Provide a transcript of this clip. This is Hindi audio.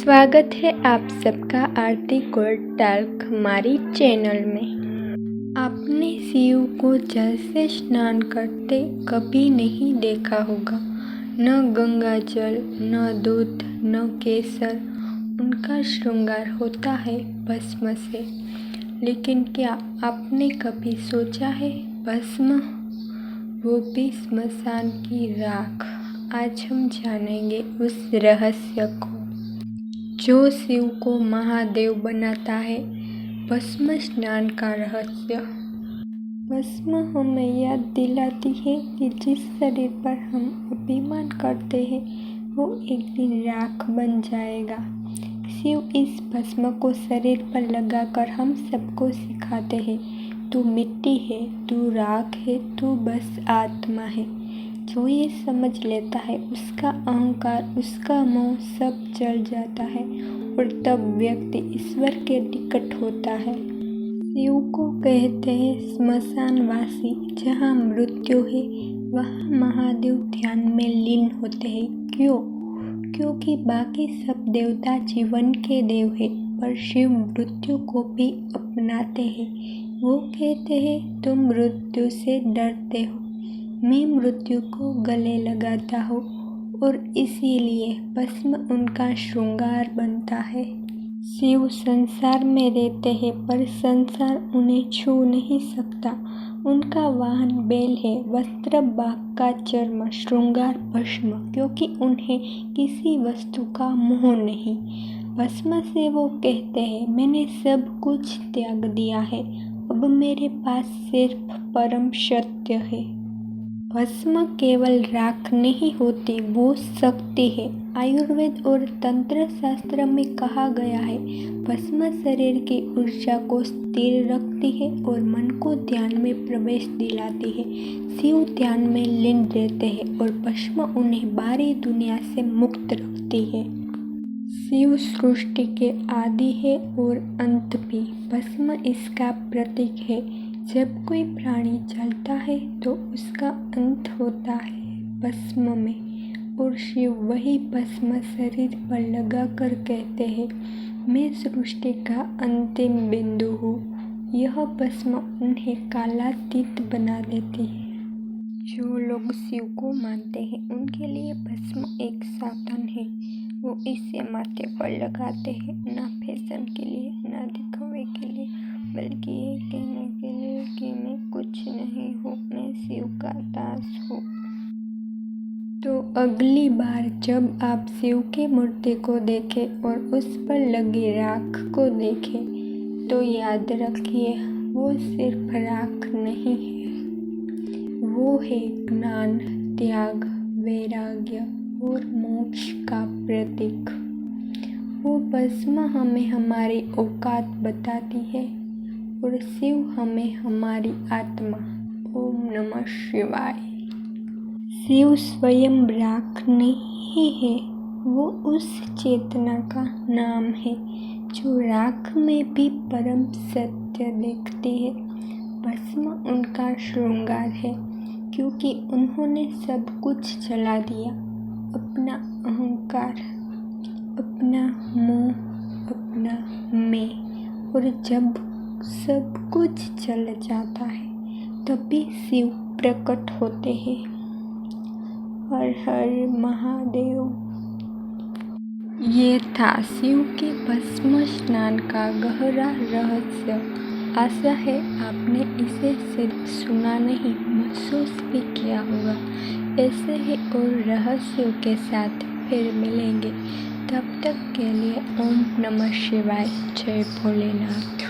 स्वागत है आप सबका आरती गोल्ड टॉक हमारी चैनल में। आपने शिव को जल से स्नान करते कभी नहीं देखा होगा। न गंगा जल, न दूध, न केसर। उनका श्रृंगार होता है भस्म से। लेकिन क्या आपने कभी सोचा है भस्म, वो भी स्मशान की राख? आज हम जानेंगे उस रहस्य को जो शिव को महादेव बनाता है। भस्म स्नान का रहस्य। भस्म हमें याद दिलाती है कि जिस शरीर पर हम अभिमान करते हैं वो एक दिन राख बन जाएगा। शिव इस भस्म को शरीर पर लगाकर हम सबको सिखाते हैं, तू मिट्टी है, तू राख है, तू बस आत्मा है। जो ये समझ लेता है उसका अहंकार, उसका मोह सब जल जाता है और तब व्यक्ति ईश्वर के निकट होता है। शिव को कहते हैं स्मशानवासी। जहाँ मृत्यु है वहाँ महादेव ध्यान में लीन होते हैं। क्यों? क्योंकि बाकी सब देवता जीवन के देव है, पर शिव मृत्यु को भी अपनाते हैं। वो कहते हैं तुम मृत्यु से डरते हो, मैं मृत्यु को गले लगाता हूँ और इसीलिए भस्म उनका श्रृंगार बनता है। शिव संसार में रहते हैं पर संसार उन्हें छू नहीं सकता। उनका वाहन बैल है, वस्त्र बाघ का चर्म, श्रृंगार भस्म, क्योंकि उन्हें किसी वस्तु का मोह नहीं। भस्म से वो कहते हैं मैंने सब कुछ त्याग दिया है, अब मेरे पास सिर्फ परम सत्य है। भस्म केवल राख नहीं होती, वो शक्ति है। आयुर्वेद और तंत्र शास्त्र में कहा गया है भस्म शरीर की ऊर्जा को स्थिर रखती है और मन को ध्यान में प्रवेश दिलाती है। शिव ध्यान में लीन रहते हैं और भस्म उन्हें बाहरी दुनिया से मुक्त रखती है। शिव सृष्टि के आदि है और अंत भी। भस्म इसका प्रतीक है। जब कोई प्राणी जलता है तो उसका अंत होता है भस्म में, और शिव वही भस्म शरीर पर लगाकर कहते हैं मैं सृष्टि का अंतिम बिंदु हूँ। यह भस्म उन्हें कालातीत बना देती है। जो लोग शिव को मानते हैं उनके लिए भस्म एक साधन है। वो इसे माथे पर लगाते हैं, ना फैशन के लिए, ना दिखावे के लिए, बल्कि ये कहने के लिए कि मैं कुछ नहीं हूँ, मैं शिव का दास हूँ। तो अगली बार जब आप शिव की मूर्ति को देखें और उस पर लगी राख को देखें तो याद रखिए वो सिर्फ राख नहीं है, वो है ज्ञान, त्याग, वैराग्य और मोक्ष का प्रतीक। वो भस्म हमें हमारी औकात बताती है और शिव हमें हमारी आत्मा। ओम नमः शिवाय। शिव स्वयं राख नहीं है, वो उस चेतना का नाम है जो राख में भी परम सत्य देखती है। भस्म उनका श्रृंगार है क्योंकि उन्होंने सब कुछ जला दिया, अपना अहंकार, अपना मोह, अपना मैं। और जब सब कुछ जल जाता है तभी शिव प्रकट होते हैं। हर हर महादेव। ये था शिव के भस्म स्नान का गहरा रहस्य। आशा है आपने इसे सिर्फ सुना नहीं, महसूस भी किया होगा। ऐसे ही और रहस्यों के साथ फिर मिलेंगे। तब तक के लिए ओम नमः शिवाय। जय भोलेनाथ।